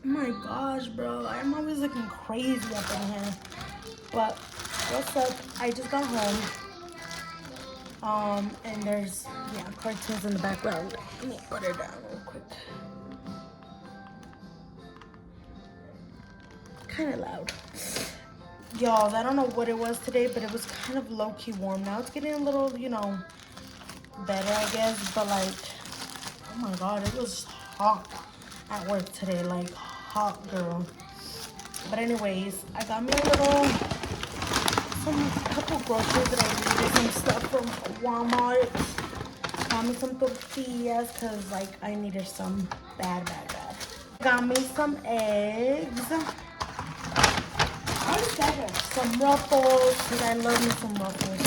Oh my gosh, bro. I'm always looking crazy up in here. But what's up? I just got home. And there's, yeah, cartoons in the background. Let me put it down real quick. Kind of loud. Y'all, I don't know what it was today, but it was kind of low-key warm. Now it's getting a little, you know, better, I guess. But like, oh my God, it was hot at work today. Like, hot, girl. But anyways, I got me some couple groceries that I needed. Some stuff from Walmart. Got me some tortillas because like I needed some bad. Got me some eggs. Some Ruffles, because I love me some Ruffles.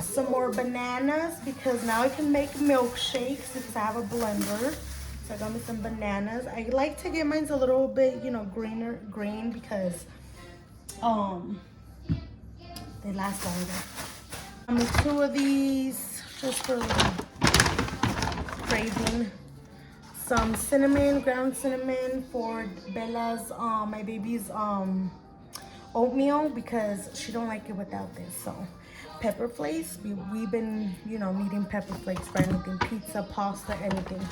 Some more bananas, because now I can make milkshakes because I have a blender. So I got me some bananas. I like to get mine a little bit, you know, green because they last longer. I made 2 of these just for a little craving. Some cinnamon, ground cinnamon for Bella's, my baby's oatmeal, because she don't like it without this. So pepper flakes, we've been, you know, needing pepper flakes for anything, pizza, pasta, anything.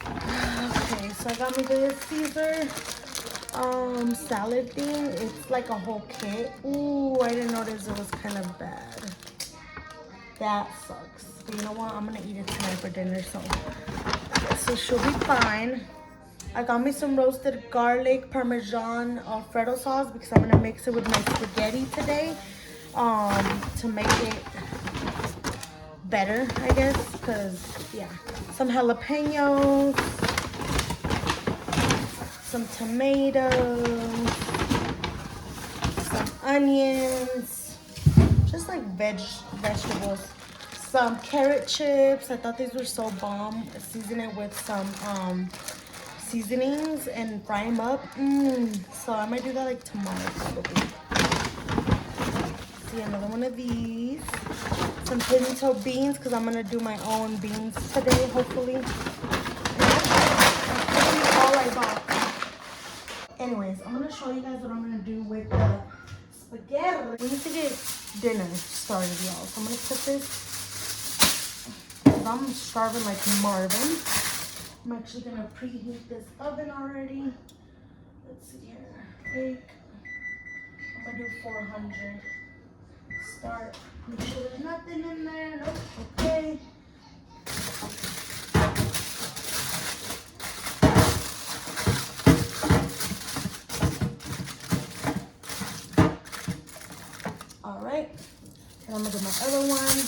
Okay, so I got me this Caesar salad thing. It's like a whole kit. Ooh, I didn't notice it was kind of bad. That sucks. But you know what, I'm gonna eat it tonight for dinner, so she'll be fine. I got me some roasted garlic Parmesan Alfredo sauce because I'm gonna mix it with my spaghetti today, to make it better, I guess. Cause yeah, some jalapenos, some tomatoes, some onions, just like vegetables. Some carrot chips. I thought these were so bomb. Season it with some seasonings and fry them up. So I might do that like tomorrow. See, another one of these. Some pinto beans, because I'm gonna do my own beans today, hopefully. And that's all I bought. Anyways, I'm gonna show you guys what I'm gonna do with the spaghetti. We need to get dinner started, y'all. So I'm gonna put this. I'm starving like Marvin. I'm actually gonna preheat this oven already. Let's see here. I'm gonna do 400. Start. Make sure there's nothing in there. Nope. Okay. All right. And I'm gonna do my other one.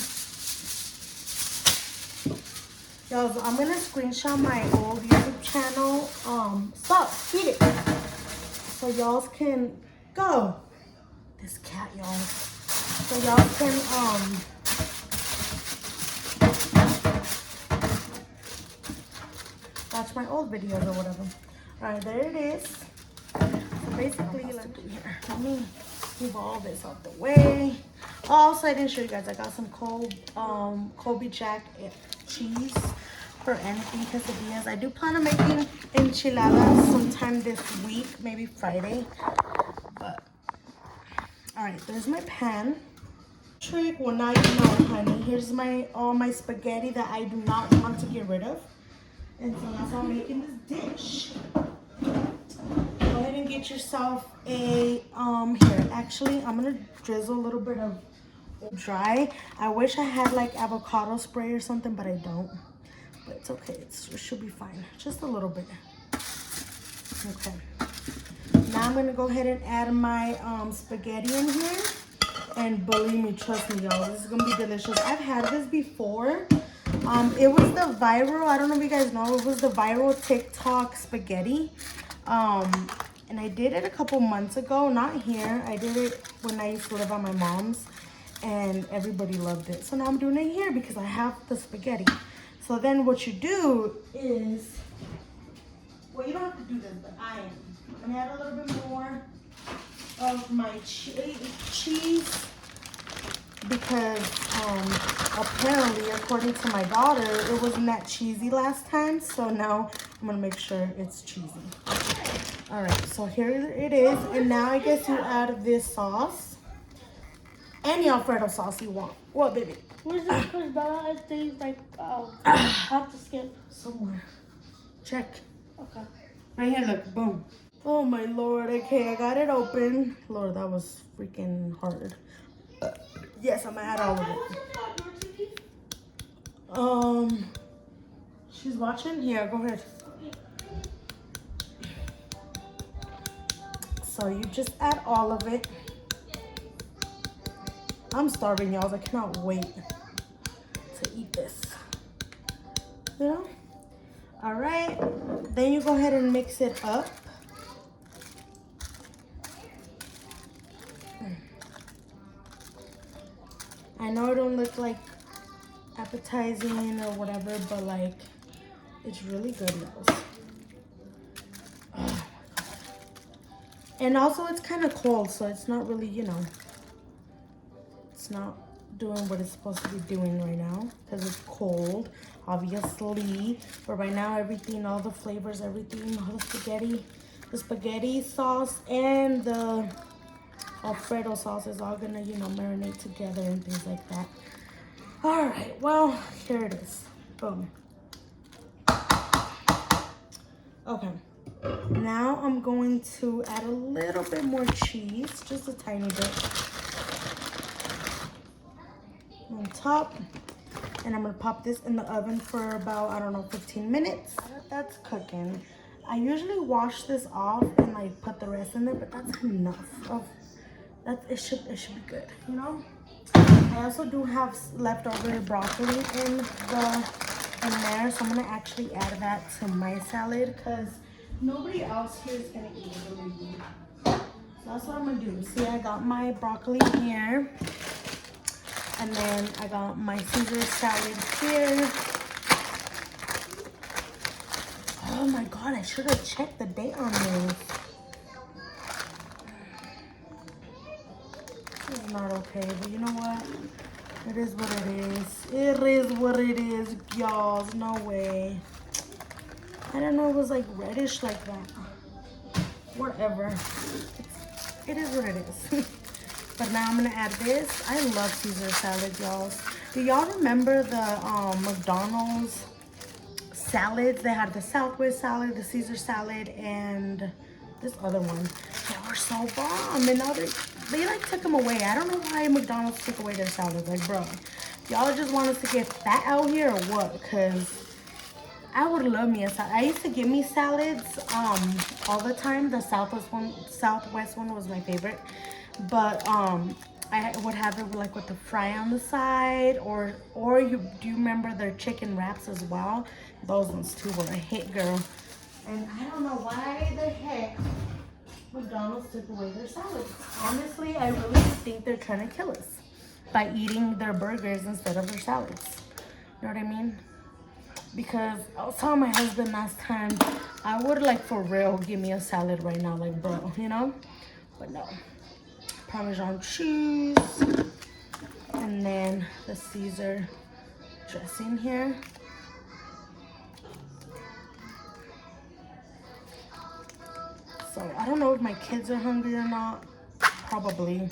Y'all, so I'm gonna screenshot my old YouTube channel. Stop, feed it. So y'all can go. This cat, y'all. So y'all can watch my old videos or whatever. All right, there it is. So basically, let me move all this out the way. Also, I didn't show you guys. I got some Colby Jack cheese for anything quesadillas. I do plan on making enchiladas sometime this week, maybe Friday. But all right, there's my pan. Trick, well now you know, honey. Here's all my spaghetti that I do not want to get rid of, and so that's how I'm making this dish. Go ahead and get yourself a here. Actually, I'm gonna drizzle a little bit of dry. I wish I had like avocado spray or something, but I don't. But it's okay. It should be fine. Just a little bit. Okay. Now I'm gonna go ahead and add my spaghetti in here, and believe me, trust me, y'all, this is gonna be delicious. I've had this before. It was the viral. I don't know if you guys know. It was the viral TikTok spaghetti. And I did it a couple months ago. Not here. I did it when I used to live at my mom's, and everybody loved it. So now I'm doing it here because I have the spaghetti. So then what you do is, well, you don't have to do this, but I am. I'm gonna add a little bit more of my cheese because apparently, according to my daughter, it wasn't that cheesy last time. So now I'm I'm gonna make sure it's cheesy. All right, so here it is. And now I guess you add this sauce. Any Alfredo sauce you want. What, baby? Where's this Chris Bella? It tastes like, have to skip. Somewhere. Check. Okay. Right here, look, boom. Oh my Lord, okay, I got it open. Lord, that was freaking hard. Yes, I'm gonna add all of it. She's watching? Yeah, go ahead. So you just add all of it. I'm starving, y'all. I cannot wait to eat this. You know? All right. Then you go ahead and mix it up. I know it don't look like appetizing or whatever, but like it's really good, y'all. Oh my God. And also it's kind of cold, so it's not really, you know, it's not doing what it's supposed to be doing right now because it's cold, obviously. But right now, everything, all the flavors, everything, all the spaghetti sauce and the Alfredo sauce is all gonna, you know, marinate together and things like that. All right, well, here it is. Boom. Okay, now I'm going to add a little bit more cheese, just a tiny bit on top. And I'm gonna pop this in the oven for about, I don't know, 15 minutes. That's cooking. I usually wash this off and like put the rest in there, but that's enough of that. It should be good, you know. I also do have leftover broccoli in there, so I'm gonna actually add that to my salad because nobody else here is gonna eat it, believe me. So that's what I'm gonna do. See, I got my broccoli here, and then I got my Caesar salad here. Oh my God, I should have checked the date on this. It's not okay, but you know what? It is what it is. It is what it is, y'all. No way. I don't know, it was like reddish like that. Whatever. It is what it is. But now I'm gonna add this. I love Caesar salad, y'all. Do y'all remember the McDonald's salads? They had the Southwest salad, the Caesar salad, and this other one. They were so bomb, and now they like took them away. I don't know why McDonald's took away their salads. Like, bro, y'all just want us to get fat out here or what? Cause I would love me a salad. I used to get me salads all the time. The Southwest one was my favorite. But I would have it like with the fry on the side, or do you remember their chicken wraps as well? Those ones too were a hit, girl. And I don't know why the heck McDonald's took away their salads. Honestly, I really think they're trying to kill us by eating their burgers instead of their salads. You know what I mean? Because I was telling my husband last time, I would like for real give me a salad right now, like bro, you know? But no. Parmesan cheese, and then the Caesar dressing here. So I don't know if my kids are hungry or not. Probably.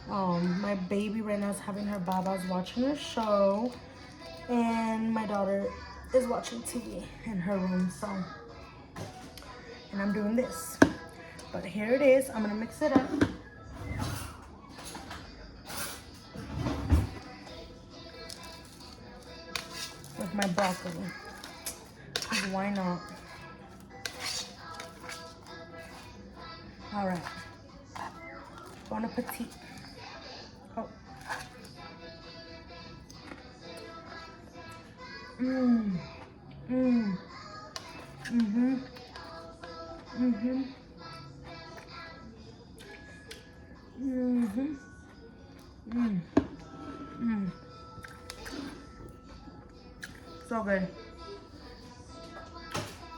My baby right now is having her babas, watching her show, and my daughter is watching TV in her room. So, and I'm doing this. But here it is. I'm gonna mix it up. With my broccoli. Why not? All right. Bon appetit. Oh. Mmm. Mmm. Mm-hmm. Mm-hmm. Mm-hmm. Mmm. Mmm. So good.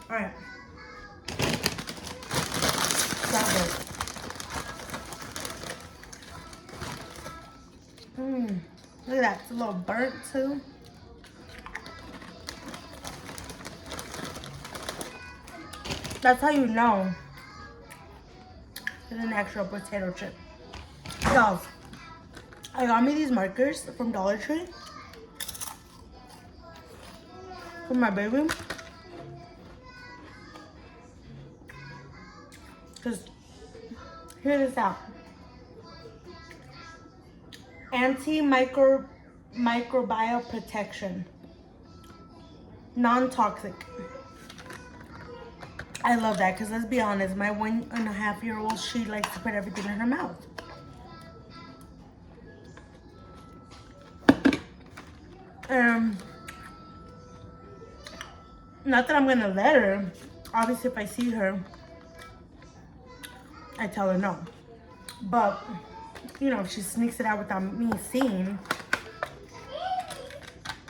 All right. So good. Mmm. Look at that. It's a little burnt too. That's how you know it's an actual potato chip. Y'all, I got me these markers from Dollar Tree for my baby. Because, hear this out. Antimicrobial protection. Non-toxic. I love that because let's be honest, my 1.5-year-old, she likes to put everything in her mouth. Not that I'm gonna let her. Obviously, if I see her, I tell her no. But, you know, if she sneaks it out without me seeing,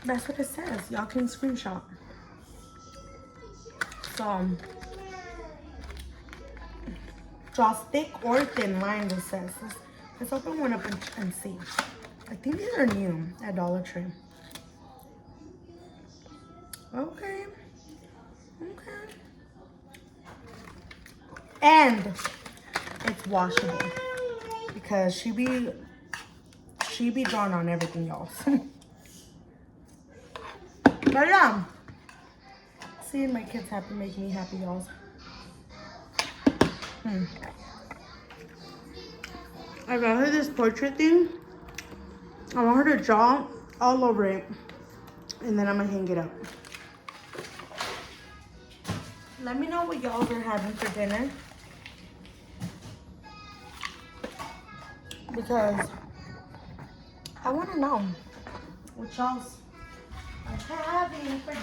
that's what it says. Y'all can screenshot. So, draw thick or thin lines, it says. Let's open one up and see. I think these are new at Dollar Tree. Okay. Okay. And it's washable because she be drawing on everything, y'all. But yeah, seeing my kids happy make me happy, y'all. I got her this portrait thing. I want her to draw all over it, and then I'm gonna hang it up. Let me know what y'all are having for dinner, because I want to know what y'all's are having for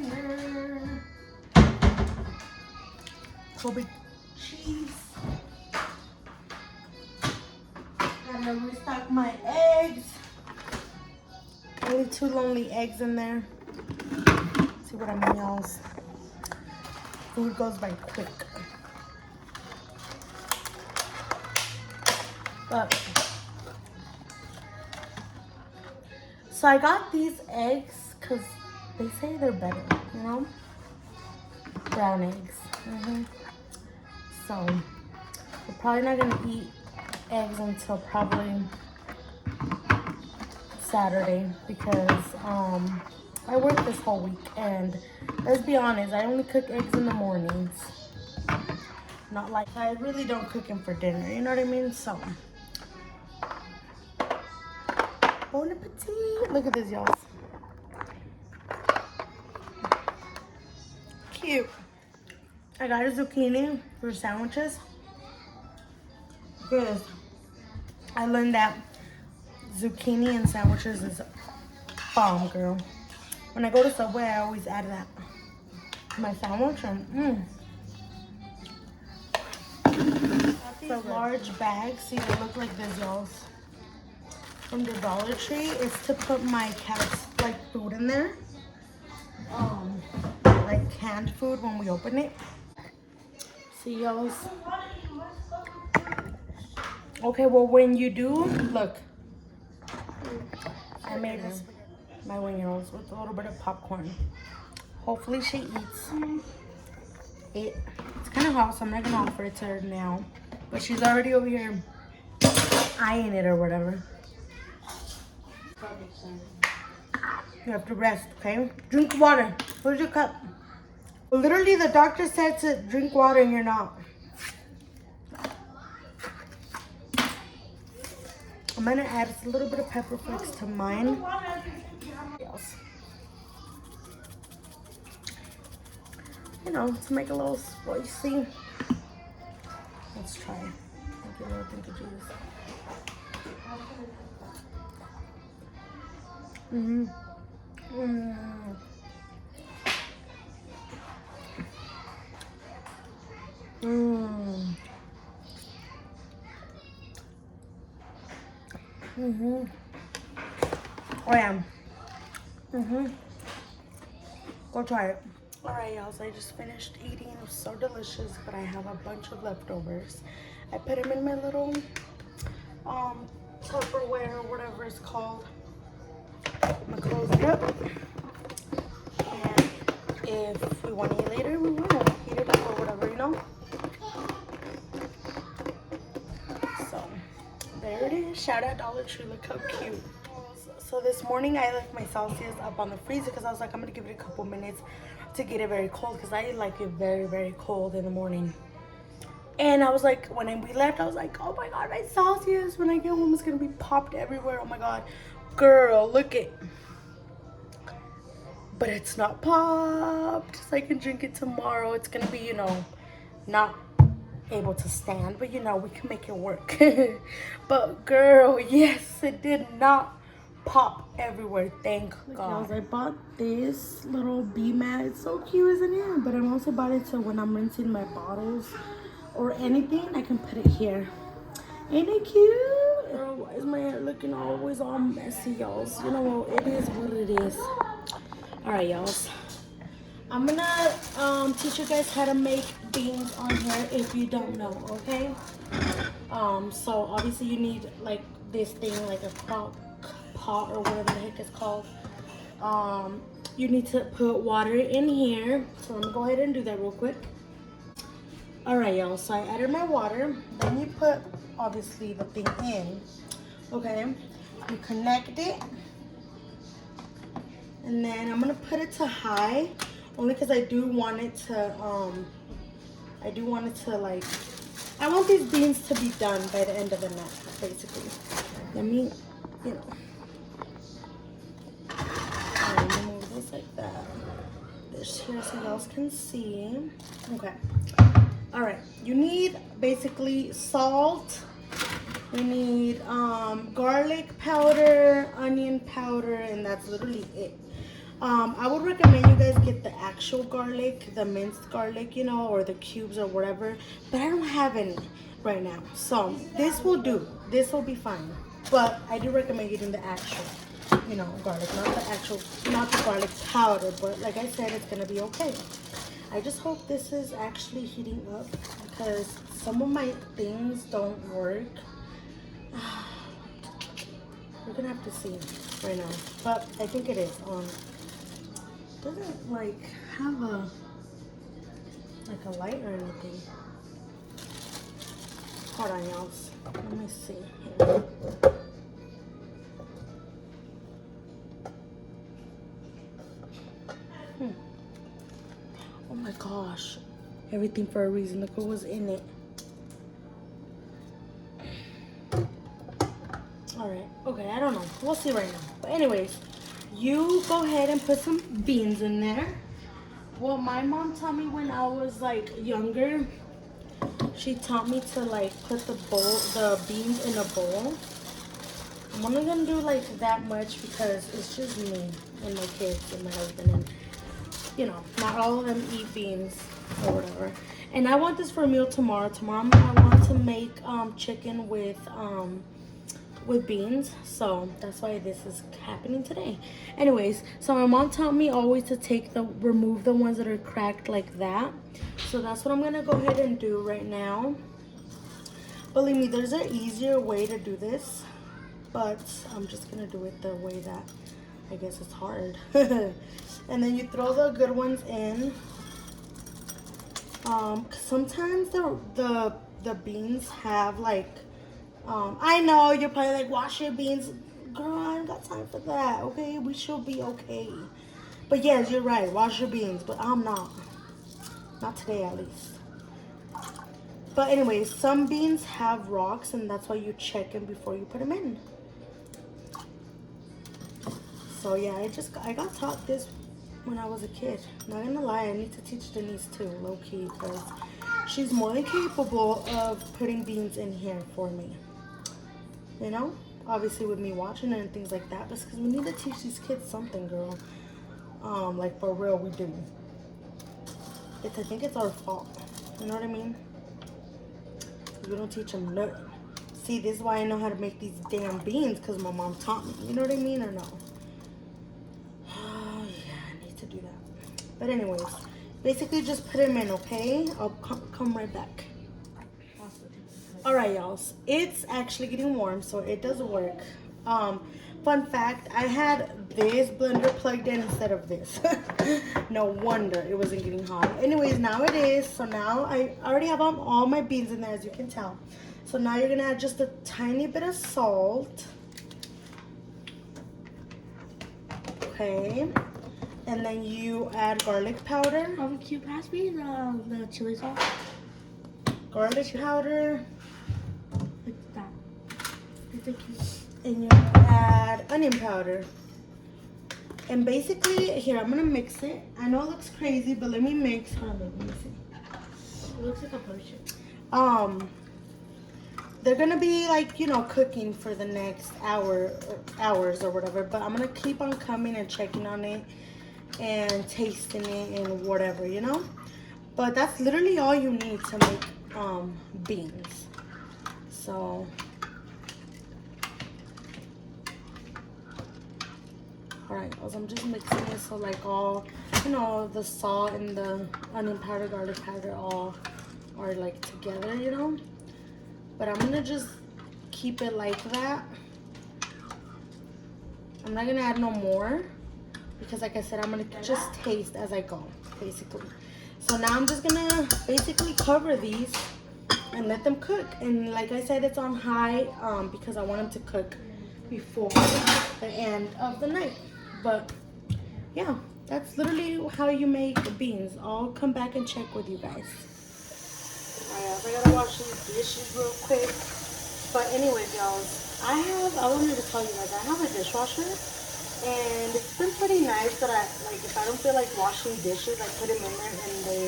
dinner. Kobe cheese. Gotta restock my eggs. Only 2 lonely eggs in there. See what I mean, y'all? Food goes by quick. But so I got these eggs because they say they're better, you know? Brown eggs. So we're probably not gonna eat eggs until probably Saturday because I work this whole week, and let's be honest, I only cook eggs in the mornings. Not like I really don't cook them for dinner, you know what I mean? So bon appetit. Look at this, y'all. Cute. I got a zucchini for sandwiches because I learned that zucchini in sandwiches is bomb, girl. When I go to Subway, I always add that to my sandwich. And these large bags, see, they look like this, y'all. From the Dollar Tree, it's to put my cat's like food in there, like canned food when we open it. See, y'all. Okay, well, when you do, look, I made this my 1-year-old with a little bit of popcorn. Hopefully she eats it. It's kind of hot, so I'm not gonna offer it to her now, but she's already over here eyeing it or whatever. You have to rest, okay? Drink water. Where's your cup? Literally, the doctor said to drink water and you're not. I'm gonna add a little bit of pepper flakes to mine. Yes. You know, to make it a little spicy. Let's try. Thank you, Lord. Thank you, Jesus. Oh yeah. Go try it. Alright, y'all, so I just finished eating. It was so delicious, but I have a bunch of leftovers. I put them in my little Tupperware or whatever it's called. I'm gonna close it up. And if we want to eat later, we will. Heat it up or know? So, there it is. Shout out Dollar Tree. Look how cute. So this morning I left my Celsius up on the freezer because I was like, I'm going to give it a couple minutes to get it very cold because I like it very, very cold in the morning. And I was like, when we left, I was like, oh my God, my Celsius, when I get home, it's going to be popped everywhere. Oh my God. Girl, look it. But it's not popped. So I can drink it tomorrow. It's going to be, you know, not able to stand. But, you know, we can make it work. But, girl, yes, it did not pop everywhere. Thank God. I bought this little bee mat. It's so cute, isn't it? But I also bought it so when I'm rinsing my bottles or anything, I can put it here. Ain't it cute? Girl, why is my hair looking always all messy, y'all? You know, it is what it is. All right, y'all. I'm gonna teach you guys how to make beans on here if you don't know, okay? So obviously you need like this thing, like a crock pot or whatever the heck it's called. You need to put water in here. So let me go ahead and do that real quick. All right, y'all, so I added my water. Then you put, obviously, the thing in, okay? You connect it. And then I'm gonna put it to high, only because I do want it to, like, I want these beans to be done by the end of the night, basically. Let me, you know. All right, move this like that. This here so you guys can see. Okay. All right, you need basically salt, you need garlic powder, onion powder, and that's literally it. I would recommend you guys get the actual garlic, the minced garlic, you know, or the cubes or whatever, but I don't have any right now. So this will do, this will be fine. But I do recommend getting the actual, you know, garlic, not the garlic powder, but like I said, it's gonna be okay. I just hope this is actually heating up because some of my things don't work. We're gonna have to see right now, but I think it is on. Doesn't like have a light or anything. Hold on, y'all. Let me see here. Oh my gosh, everything for a reason. Look what was in it. All right, okay, I don't know. We'll see right now. But anyways, you go ahead and put some beans in there. Well, my mom taught me when I was like younger, she taught me to like put the beans in a bowl. I'm only gonna do like that much because it's just me and my kids and my husband, and you know, not all of them eat beans or whatever. And I want this for a meal tomorrow. Tomorrow I want to make chicken with beans, so that's why this is happening today. Anyways, so my mom taught me always to remove the ones that are cracked like that. So that's what I'm gonna go ahead and do right now. Believe me, there's an easier way to do this, but I'm just gonna do it the way that I guess it's hard. And then you throw the good ones in. Sometimes the beans have like, I know you're probably like, wash your beans. Girl, I ain't got time for that, okay? We should be okay. But yes, you're right, wash your beans, but I'm not. Not today, at least. But anyways, some beans have rocks, and that's why you check them before you put them in. So yeah, I got taught this when I was a kid. Not gonna lie, I need to teach Denise too, low-key, because she's more than capable of putting beans in here for me. You know, obviously with me watching it and things like that, but it's because we need to teach these kids something, girl. Like for real, we do. I think it's our fault. You know what I mean? We don't teach them nothing. See, this is why I know how to make these damn beans, because my mom taught me. You know what I mean or no? Oh yeah, I need to do that. But anyways, basically just put them in, okay? I'll come right back. All right, y'all. It's actually getting warm, so it does work. fun fact, I had this blender plugged in instead of this. No wonder it wasn't getting hot. Anyways, now it is. So now I already have all my beans in there, as you can tell. So now you're gonna add just a tiny bit of salt. Okay. And then you add garlic powder. Can you pass me the chili sauce? Garlic powder. Like that. Thank you. And you add onion powder. And basically, here, I'm gonna mix it. I know it looks crazy, but let me mix. Hold on, let me see. It looks like a potion. They're gonna be like, you know, cooking for the next hours or whatever, but I'm gonna keep on coming and checking on it and tasting it and whatever, you know. But that's literally all you need to make beans. So alright, so I'm just mixing it so like all, you know, the salt and the onion powder, garlic powder all are like together, you know. But I'm gonna just keep it like that. I'm not gonna add no more because like I said, I'm gonna just taste as I go, basically. So now I'm just gonna basically cover these and let them cook. And like I said, it's on high because I want them to cook before the end of the night. But yeah, that's literally how you make beans. I'll come back and check with you guys. Alright, I gotta wash these dishes real quick. But anyways, y'all, I wanted to tell you guys, I have a dishwasher. And it's been pretty nice that if I don't feel like washing dishes, I put them in there and they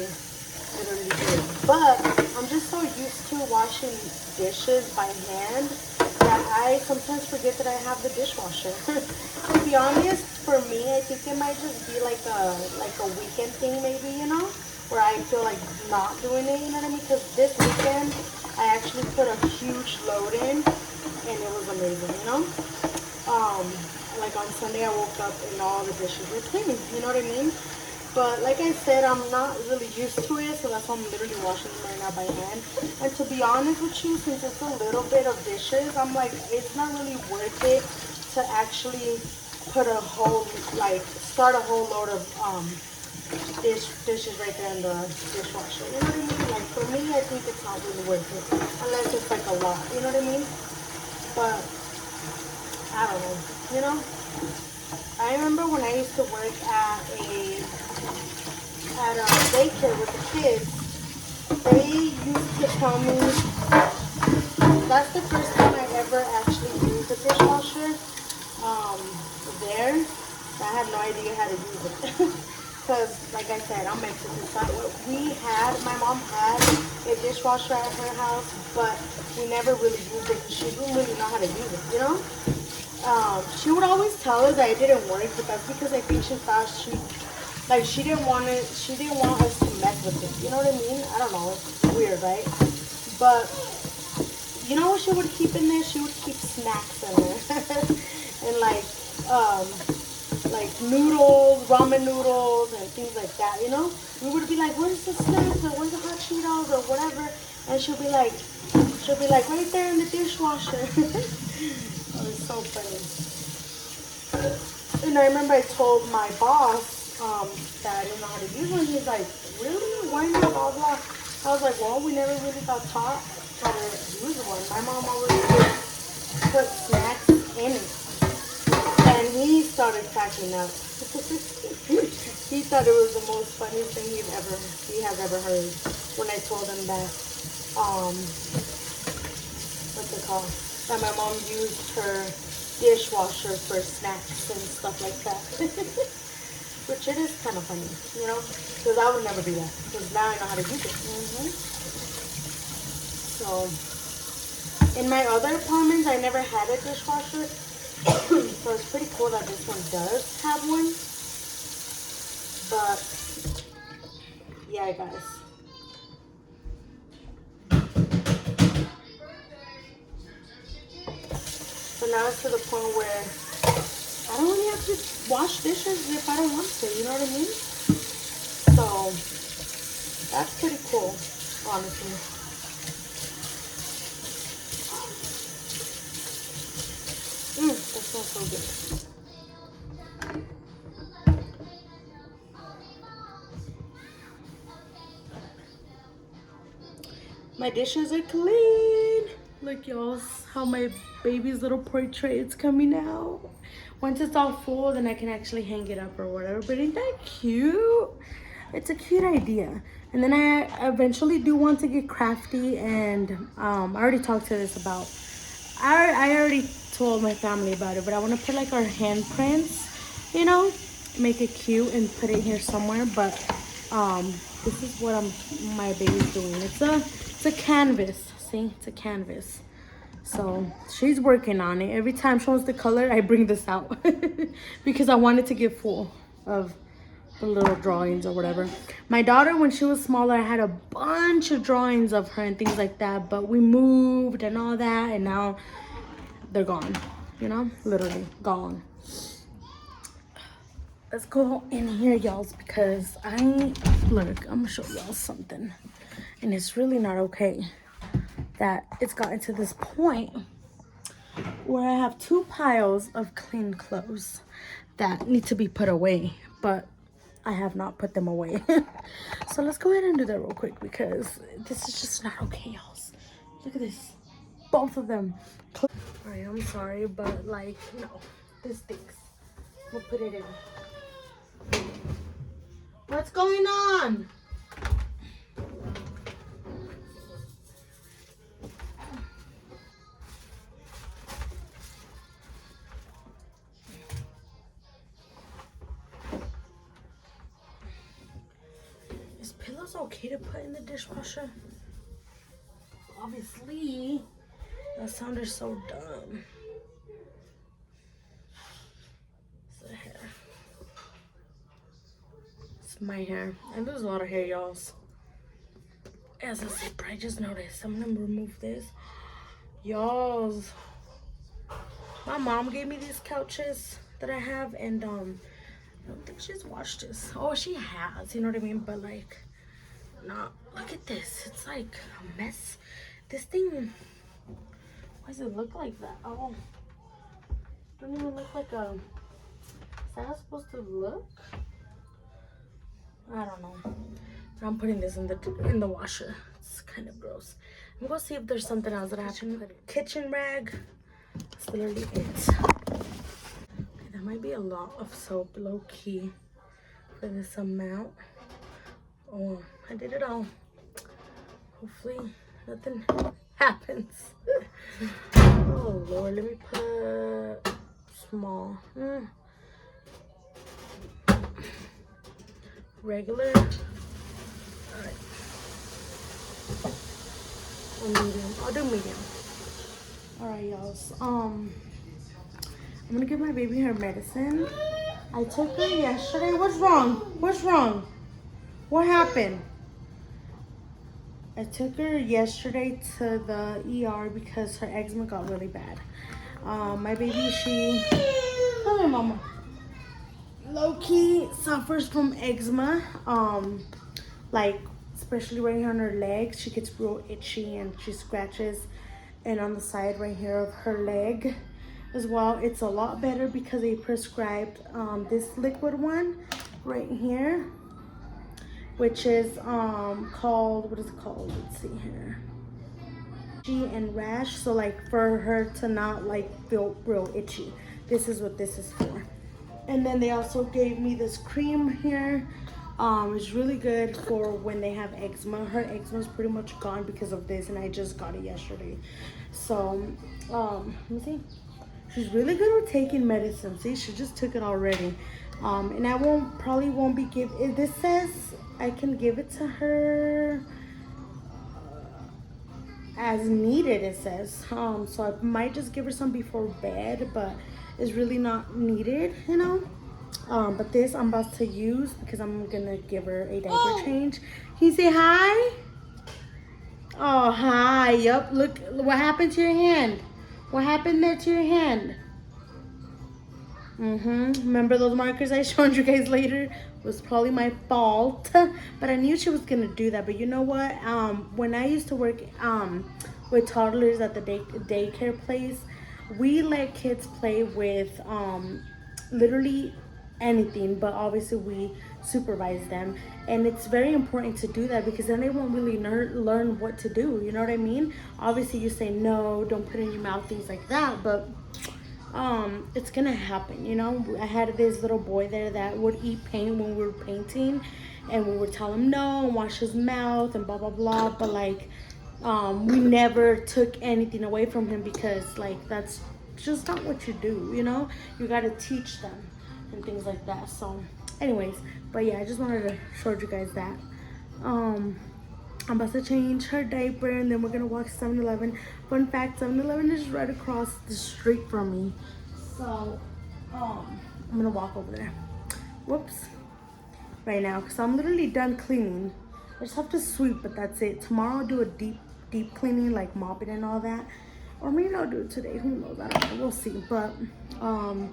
literally do it. But I'm just so used to washing dishes by hand that I sometimes forget that I have the dishwasher. To be honest, for me, I think it might just be like a weekend thing maybe, you know? Where I feel like not doing it, you know what I mean? Because this weekend, I actually put a huge load in and it was amazing, you know? Like on Sunday, I woke up and all the dishes were clean, you know what I mean? But like I said, I'm not really used to it, so that's why I'm literally washing them right now by hand. And to be honest with you, since it's a little bit of dishes, I'm like, it's not really worth it to actually put a whole, like, start a whole load of dishes right there in the dishwasher. You know what I mean? Like, for me, I think it's not really worth it, unless it's like a lot, you know what I mean? But I don't know, you know? I remember when I used to work at a daycare with the kids, they used to tell me, that's the first time I ever actually used a dishwasher there. I had no idea how to use it. Because, like I said, I'm Mexican, so my mom had a dishwasher at her house, but we never really used it because she didn't really know how to use it, you know? She would always tell us that it didn't work, but that's because I think she thought she didn't want us to mess with it, you know what I mean? I don't know, it's weird, right? But, you know what she would keep in there? She would keep snacks in there. And like noodles, ramen noodles, and things like that, you know? We would be like, where's the snacks, or where's the hot Cheetos, or whatever? And she'll be like, right there in the dishwasher. Oh, it's so funny. And I remember I told my boss that I didn't know how to use one. He's like, really? Why not? Blah, blah. I was like, well, we never really got taught how to use one. My mom always put snacks in it. And he started cracking up. He thought it was the most funniest thing he has ever heard when I told him that, what's it called? That my mom used her dishwasher for snacks and stuff like that. Which it is kind of funny, you know? Because I would never do that. Because now I know how to use it. So, in my other apartments, I never had a dishwasher. So it's pretty cool that this one does have one. But yeah, guys. So now it's to the point where I don't really have to wash dishes if I don't want to, you know what I mean? So that's pretty cool, honestly. That smells so good. My dishes are clean. Look, y'all, how my baby's little portrait's coming out. Once it's all full, then I can actually hang it up or whatever. But ain't that cute? It's a cute idea. And then I eventually do want to get crafty, and I already talked to this about. I already told my family about it, but I want to put like our handprints, you know, make it cute and put it here somewhere. But this is what my baby's doing. It's a canvas. See, it's a canvas. So she's working on it. Every time she wants the color, I bring this out because I wanted to get full of the little drawings or whatever. My daughter, when she was smaller, I had a bunch of drawings of her and things like that, but we moved and all that, and now they're gone, you know, literally gone. Let's go in here, y'all, because look, I'm gonna show y'all something, and it's really not okay that it's gotten to this point where I have 2 piles of clean clothes that need to be put away, but I have not put them away. So let's go ahead and do that real quick because this is just not okay, y'all. Look at this, both of them. Alright, I'm sorry, but like, no, this stinks. We'll put it in. What's going on? Is pillows okay to put in the dishwasher? Obviously. That sounded so dumb. It's the hair. It's my hair. I lose a lot of hair, y'all. As a zipper, I just noticed. I'm gonna remove this. Y'all, my mom gave me these couches that I have, and I don't think she's washed this. Oh, she has, you know what I mean? But like, nah, look at this. It's like a mess. This thing, why does it look like that? Oh, don't even look like a, is that how it's supposed to look? I don't know. I'm putting this in the washer. It's kind of gross. I'm gonna see if there's something else that I have to put in. Kitchen rag. That's literally it. Okay, that might be a lot of soap, low key, for this amount. Oh, I did it all. Hopefully nothing happens. Oh Lord, let me put small. Regular. Alright. Or medium. I'll do medium. Alright, y'all. I'm gonna give my baby her medicine. I took her yesterday. What's wrong? What's wrong? What happened? I took her yesterday to the ER because her eczema got really bad. My baby, come here, mama. Low-key suffers from eczema. Like, especially right here on her legs, she gets real itchy and she scratches. And on the side right here of her leg as well, it's a lot better because they prescribed this liquid one right here, which is called, what is it called? Let's see here. And rash, so like for her to not like feel real itchy. This is what this is for. And then they also gave me this cream here. It's really good for when they have eczema. Her eczema is pretty much gone because of this, and I just got it yesterday. So, let me see. She's really good with taking medicine. See, she just took it already. And I probably won't be giving. This says I can give it to her as needed. It says. So I might just give her some before bed, but it's really not needed, you know. But this I'm about to use because I'm gonna give her a diaper change. Can you say hi? Oh, hi. Yup. Look what happened to your hand. What happened there to your hand? Remember those markers I showed you guys later? It was probably my fault, but I knew she was gonna do that. But you know what? When I used to work with toddlers at the daycare place, we let kids play with literally anything, but obviously we supervise them. And it's very important to do that because then they won't really learn what to do. You know what I mean? Obviously, you say no, don't put it in your mouth, things like that. But it's gonna happen. You know, I had this little boy there that would eat paint when we were painting, and we would tell him no and wash his mouth and blah blah blah. But like, we never took anything away from him because like that's just not what you do. You know, you gotta teach them and things like that. So anyways, but yeah, I just wanted to show you guys that. I'm about to change her diaper and then we're gonna walk to 7-Eleven. Fun fact, 7-Eleven is right across the street from me. So I'm gonna walk over there. Whoops. Right now, because I'm literally done cleaning. I just have to sweep, but that's it. Tomorrow I'll do a deep cleaning, like mopping and all that. Or maybe I'll do it today, who knows, I don't know, we'll see. But I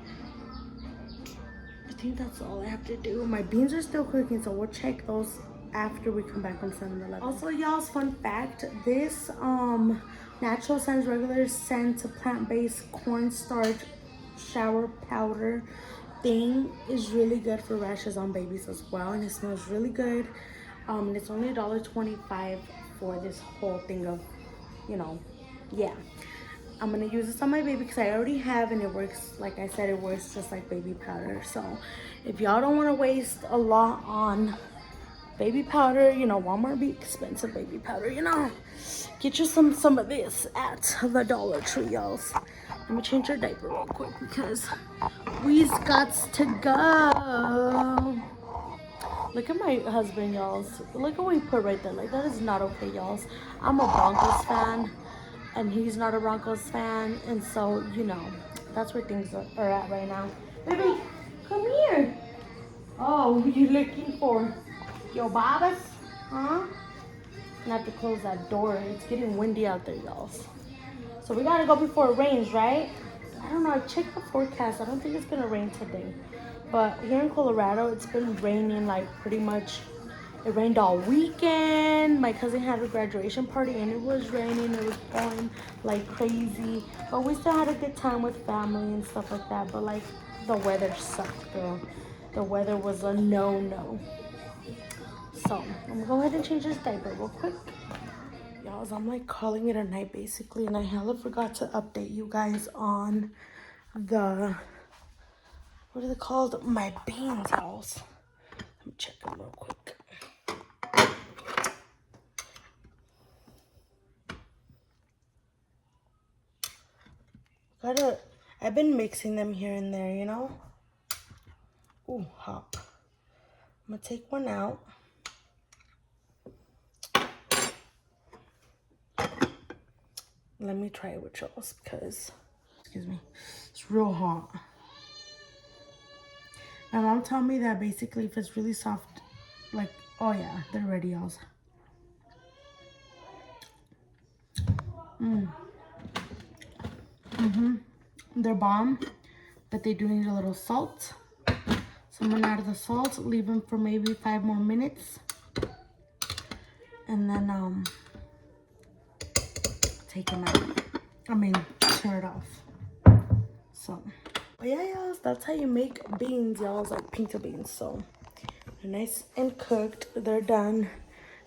think that's all I have to do. My beans are still cooking, so we'll check those after we come back from 7-Eleven. Also, y'all's fun fact, this Natural Sense Regular Scent plant-based cornstarch shower powder thing is really good for rashes on babies as well, and it smells really good. And it's only $1.25 for this whole thing of, you know, yeah. I'm gonna use this on my baby because I already have, and it works, like I said, it works just like baby powder. So if y'all don't want to waste a lot on baby powder, you know, Walmart be expensive baby powder, you know, get you some of this at the Dollar Tree, y'all. Let me change your diaper real quick because we's got to go. Look at my husband, y'all. Look at what he put right there. Like, that is not okay, y'all. I'm a Broncos fan and he's not a Broncos fan, and so, you know, that's where things are at right now. Baby, come here. Oh, you looking for your babas? Huh? I have to close that door. It's getting windy out there, y'all. So we gotta go before it rains, right? I don't know. I checked the forecast. I don't think it's gonna rain today. But here in Colorado, it's been raining like pretty much. It rained all weekend. My cousin had a graduation party and it was raining. It was pouring like crazy. But we still had a good time with family and stuff like that. But like, the weather sucked, girl. The weather was a no-no. So I'm gonna go ahead and change this diaper real quick. Y'all, I'm like calling it a night basically, and I hella forgot to update you guys on the, what are they called? My beans, y'all. Let me check them real quick. I've been mixing them here and there, you know? Ooh, hot. I'm gonna take one out. Let me try it with y'all because, excuse me, it's real hot. My mom told me that basically if it's really soft, like, oh yeah, they're ready, y'all. They're bomb, but they do need a little salt. So I'm gonna add the salt, leave them for maybe 5 more minutes. And then take them out. I mean, turn it off. So, but yeah, y'all, that's how you make beans, y'all. It's like pinto beans. So they're nice and cooked. They're done.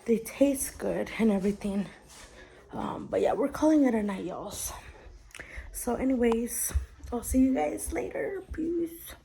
They taste good and everything. But yeah, we're calling it a night, y'all. So anyways, I'll see you guys later. Peace.